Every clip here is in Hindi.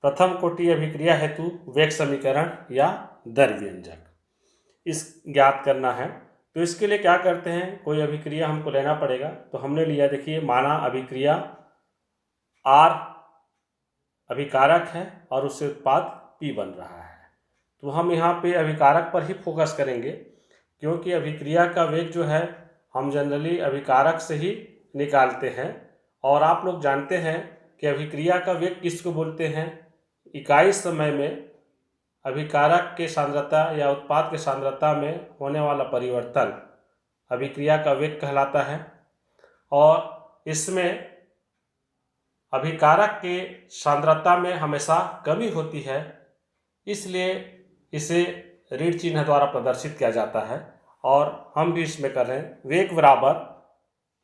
प्रथम कोटि अभिक्रिया हेतु वेग समीकरण या दर व्यंजक इस ज्ञात करना है। तो इसके लिए क्या करते हैं, कोई अभिक्रिया हमको लेना पड़ेगा। तो हमने लिया, देखिए माना अभिक्रिया R अभिकारक है और उससे उत्पाद P बन रहा है। तो हम यहाँ पे अभिकारक पर ही फोकस करेंगे, क्योंकि अभिक्रिया का वेग जो है हम जनरली अभिकारक से ही निकालते हैं। और आप लोग जानते हैं कि अभिक्रिया का वेग किसको बोलते हैं। इकाई समय में अभिकारक के सांद्रता या उत्पाद के सांद्रता में होने वाला परिवर्तन अभिक्रिया का वेग कहलाता है। और इसमें अभिकारक के सांद्रता में हमेशा कमी होती है, इसलिए इसे ऋण चिन्ह द्वारा प्रदर्शित किया जाता है। और हम भी इसमें कर रहे हैं, वेग बराबर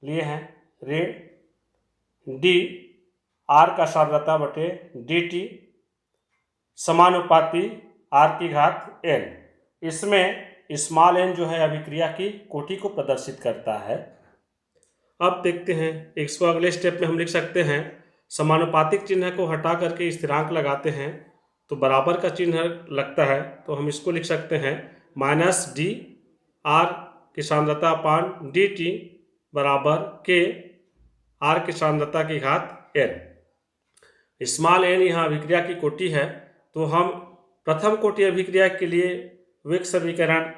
लिए हैं ऋण डी आर का सांद्रता बटे डी टी समानुपाती आर की घात एन। इसमें स्मॉल एन जो है अभिक्रिया की कोटि को प्रदर्शित करता है। अब देखते हैं, इसको अगले स्टेप में हम लिख सकते हैं, समानुपातिक चिन्ह को हटा करके स्थिरांक लगाते हैं तो बराबर का चिन्ह लगता है। तो हम इसको लिख सकते हैं माइनस डी आर की सांद्रता अपान डी टी बराबर के आर की सांद्रता की घात एन। स्मॉल एन यहाँ अभिक्रिया की कोटि है। तो हम प्रथम कोटि अभिक्रिया के लिए वेग समीकरण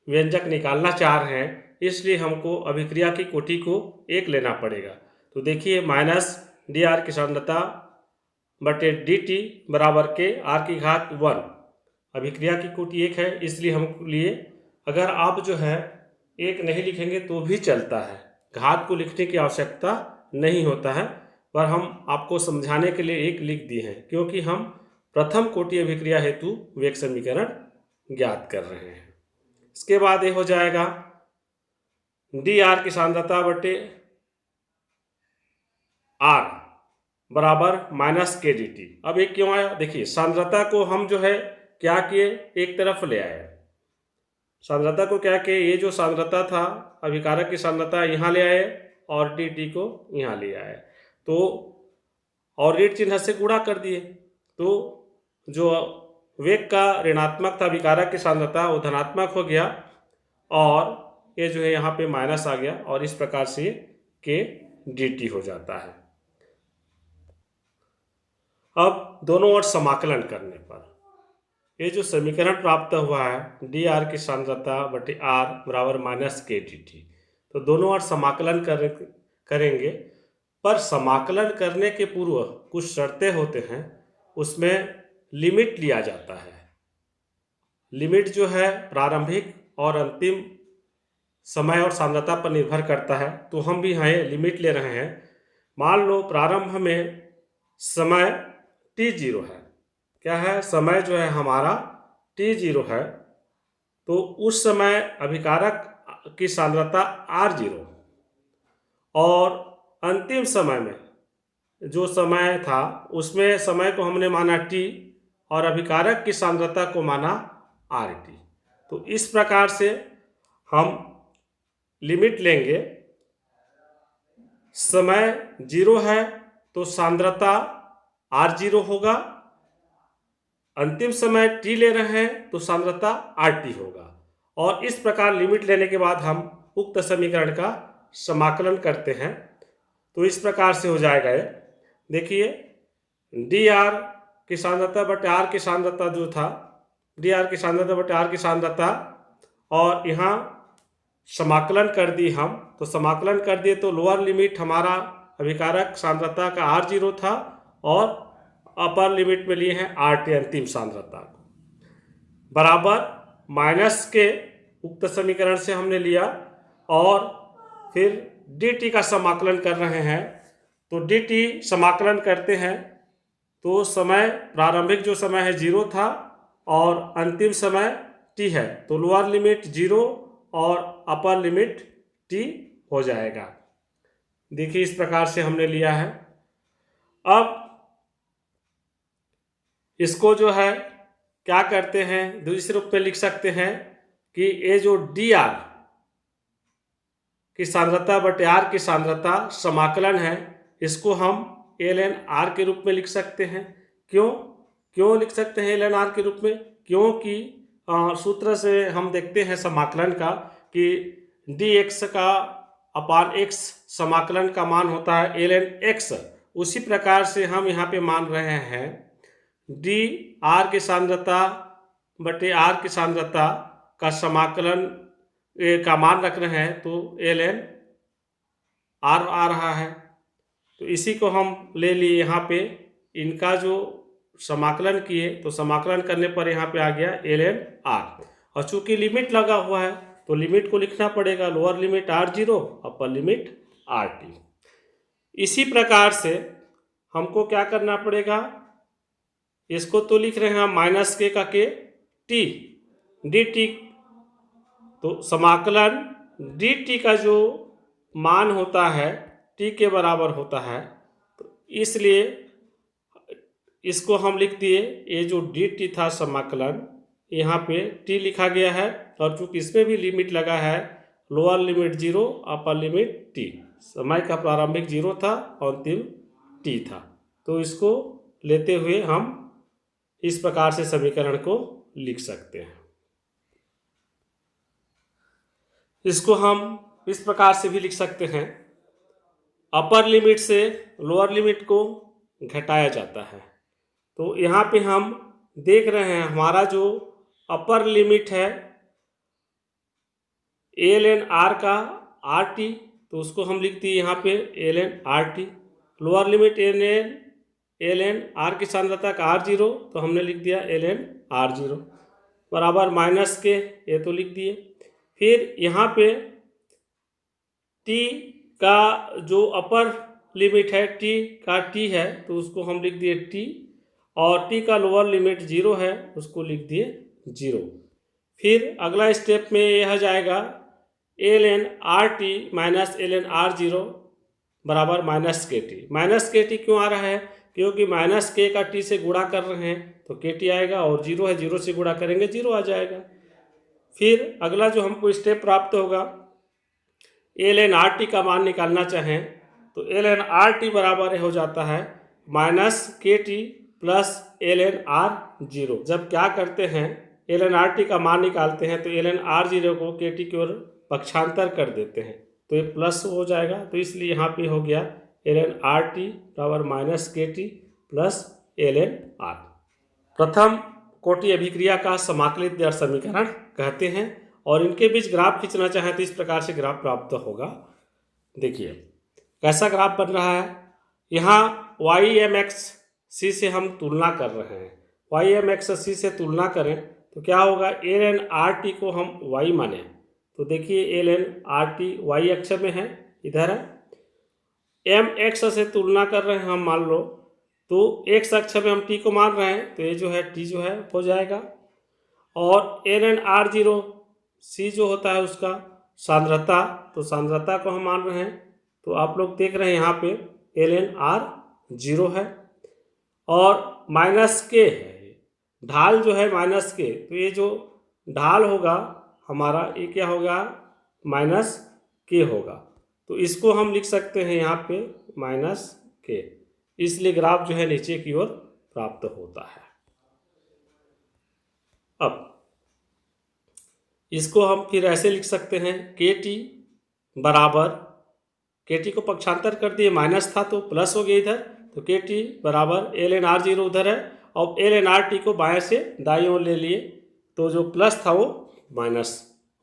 व्यंजक निकालना चाह रहे हैं, इसलिए हमको अभिक्रिया की कोटि को 1 लेना पड़ेगा। तो देखिए माइनस डी आर की सांद्रता बटे डी टी बराबर के आर की घात 1। अभिक्रिया की कोटि 1 है, इसलिए हम लिए, अगर आप जो है 1 नहीं लिखेंगे तो भी चलता है, घात को लिखने की आवश्यकता नहीं होता है, पर हम आपको समझाने के लिए 1 लिख दिए हैं, क्योंकि हम प्रथम कोटि अभिक्रिया हेतु वेग समीकरण ज्ञात कर रहे हैं। इसके बाद ये हो जाएगा डी आर की सांद्रता बटे आर बराबर माइनस के डी टी। अब एक क्यों आया, देखिए सांद्रता को हम जो है क्या किए, एक तरफ ले आए। सांद्रता को क्या किए, ये जो सांद्रता था अभिकारक की सांद्रता यहाँ ले आए और डी टी को यहाँ ले आए, तो और ऋण चिन्ह से गुणा कर दिए। तो जो वेग का ऋणात्मक था अभिकारक की सांद्रता वो धनात्मक हो गया और ये जो है यहाँ पे माइनस आ गया, और इस प्रकार से के डी टी हो जाता है। अब दोनों ओर समाकलन करने पर ये जो समीकरण प्राप्त हुआ है डी आर की सांद्रता बटे आर बराबर माइनस के डी टी, तो दोनों ओर समाकलन करेंगे। पर समाकलन करने के पूर्व कुछ शर्तें होते हैं, उसमें लिमिट लिया जाता है। लिमिट जो है प्रारंभिक और अंतिम समय और सांद्रता पर निर्भर करता है, तो हम भी यहाँ लिमिट ले रहे हैं। मान लो प्रारंभ में समय t0 है, क्या है, समय जो है हमारा t0 है, तो उस समय अभिकारक की सांद्रता r0, और अंतिम समय में जो समय था उसमें समय को हमने माना t और अभिकारक की सांद्रता को माना RT। तो इस प्रकार से हम लिमिट लेंगे, समय 0 है तो सांद्रता R0 होगा, अंतिम समय t ले रहे हैं तो सांद्रता RT होगा। और इस प्रकार लिमिट लेने के बाद हम उक्त समीकरण का समाकलन करते हैं। तो इस प्रकार से हो जाएगा ये, देखिए डी आर की सांद्रता बटे आर की सांद्रता जो था, डी आर की सांद्रता बटे आर की सांद्रता, और यहाँ समाकलन कर दी हम, तो समाकलन कर दिए तो लोअर लिमिट हमारा अभिकारक सांद्रता का R0 था और अपर लिमिट में लिए हैं RT अंतिम सांद्रता को, बराबर माइनस के उक्त समीकरण से हमने लिया, और फिर dt का समाकलन कर रहे हैं। तो dt समाकलन करते हैं तो समय प्रारंभिक जो समय है 0 था और अंतिम समय t है, तो लोअर लिमिट 0 और अपर लिमिट t हो जाएगा। देखिए इस प्रकार से हमने लिया है। अब इसको जो है क्या करते हैं, दूसरे रूप में लिख सकते हैं कि ये जो डी आर की सांद्रता बटे आर की सांद्रता समाकलन है, इसको हम ln r के रूप में लिख सकते हैं। क्यों, क्यों लिख सकते हैं ln r के रूप में? क्योंकि सूत्र से हम देखते हैं समाकलन का कि dx का अपान x समाकलन का मान होता है ln x। उसी प्रकार से हम यहाँ पे मान रहे हैं डी आर की सांद्रता बटे आर की सांद्रता का समाकलन का मान रख रहे हैं, तो ln r आ रहा है। तो इसी को हम ले लिए यहाँ पे, इनका जो समाकलन किए तो समाकलन करने पर यहाँ पे आ गया ln r। और चूंकि लिमिट लगा हुआ है तो लिमिट को लिखना पड़ेगा, lower limit r0 upper limit rt। इसी प्रकार से हमको क्या करना पड़ेगा, इसको तो लिख रहे हैं हम माइनस के का के टी डी टी, तो समाकलन डी टी का जो मान होता है टी के बराबर होता है, तो इसलिए इसको हम लिख दिए, ये जो डी टी था समाकलन यहाँ पे टी लिखा गया है, और चूंकि इसमें भी लिमिट लगा है lower limit 0 upper limit T, समय का प्रारंभिक 0 था और अंतिम टी था, तो इसको लेते हुए हम इस प्रकार से समीकरण को लिख सकते हैं। इसको हम इस प्रकार से भी लिख सकते हैं, अपर लिमिट से लोअर लिमिट को घटाया जाता है। तो यहाँ पे हम देख रहे हैं हमारा जो अपर लिमिट है ln r का rt, तो उसको हम लिख दिए यहाँ पे ln rt। Lower limit ln r की सांद्रता का r0, तो हमने लिख दिया ln r0 बराबर माइनस के, ये तो लिख दिए। फिर यहाँ पे t का जो अपर लिमिट है t का t है, तो उसको हम लिख दिए t, और t का लोअर लिमिट 0 है, उसको लिख दिए 0। फिर अगला स्टेप में यह जाएगा ln rt minus ln r0 बराबर माइनस के टी। माइनस के टी क्यों आ रहा है, क्योंकि माइनस के का टी से गुणा कर रहे हैं तो के टी आएगा, और 0 है 0 से गुणा करेंगे 0 आ जाएगा। फिर अगला जो हमको स्टेप प्राप्त होगा, ln rt का मान निकालना चाहें तो ln rt बराबर हो जाता है माइनस के टी प्लस ln r0। जब क्या करते हैं ln rt का मान निकालते हैं तो ln r0 को के टी की ओर पक्षांतर कर देते हैं, तो ये प्लस हो जाएगा, तो इसलिए यहाँ पे हो गया ln rt बराबर माइनस के टी प्लस ln r। प्रथम कोटि अभिक्रिया का समाकलित दर समीकरण कहते हैं, और इनके बीच ग्राफ खींचना चाहें तो इस प्रकार से ग्राफ प्राप्त होगा। देखिए कैसा ग्राफ बन रहा है, यहाँ y/mx c से हम तुलना कर रहे हैं, y/mx c से तुलना करें तो क्या होगा, ln rt को हम y माने, तो देखिए ln rt y अक्ष में है, इधर है। mx से तुलना कर रहे हैं हम, मान लो तो x अक्ष में हम t को मान रहे हैं, तो ये जो है t जो है हो जाएगा। और ln r0 c जो होता है उसका सांद्रता, तो सांद्रता को हम मान रहे हैं, तो आप लोग देख रहे हैं यहाँ पे ln r0 है, और माइनस के है, ढाल जो है माइनस के, तो ये जो ढाल होगा हमारा ये क्या होगा, माइनस के होगा, तो इसको हम लिख सकते हैं यहाँ पे माइनस के, इसलिए ग्राफ जो है नीचे की ओर प्राप्त होता है। अब इसको हम फिर ऐसे लिख सकते हैं, के टी बराबर, के टी को पक्षांतर कर दिए, माइनस था तो प्लस हो गया इधर, तो के टी बराबर ln r0 उधर है, और ln rt को बाएं से दाईं ओर ले लिए, तो जो प्लस था वो माइनस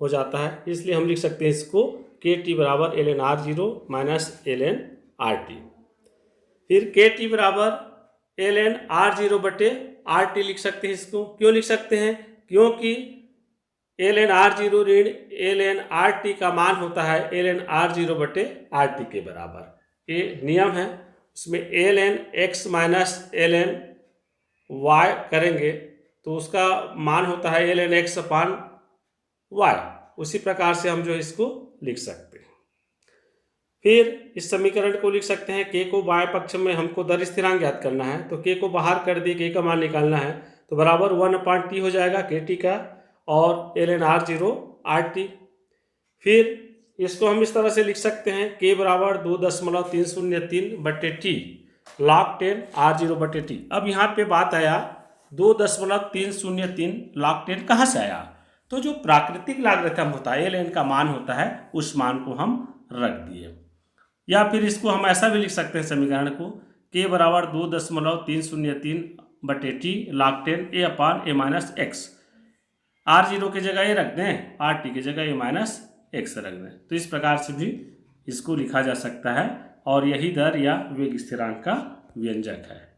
हो जाता है, इसलिए हम लिख सकते हैं इसको के टी बराबर ln r0 minus ln rt। फिर के टी बराबर ln r0 बटे rt लिख सकते हैं। इसको क्यों लिख सकते हैं, क्योंकि ln r0 ऋण ln rt का मान होता है ln r0 बटे rt के बराबर, ये नियम है। उसमें ln x minus ln y करेंगे तो उसका मान होता है ln x अपान y, उसी प्रकार से हम जो इसको लिख सकते हैं। फिर इस समीकरण को लिख सकते हैं, k को बाएं पक्ष में हमको दर स्थिरांक ज्ञात करना है, तो k को बाहर कर दिए, k का मान निकालना है, तो बराबर 1/t हो जाएगा के टी का, और ln r0 rt। फिर इसको हम इस तरह से लिख सकते हैं, k बराबर 2.303 बटे टी log 10 r0 बटे टी। अब यहाँ पे बात आया 2.303 log 10 कहाँ से आया? तो जो प्राकृतिक लॉगरिथम होता है ln का मान होता है, उस मान को हम रख दिए। या फिर इसको हम ऐसा भी लिख सकते हैं समीकरण को, k बराबर 2.303 बटे T log 10 a upon a minus x. r0 की जगह ये रख दें, rt की जगह a माइनस एक्स रख दें। तो इस प्रकार से भी इसको लिखा जा सकता है और यही दर या वेग स्थिरांक का व्यंजक है।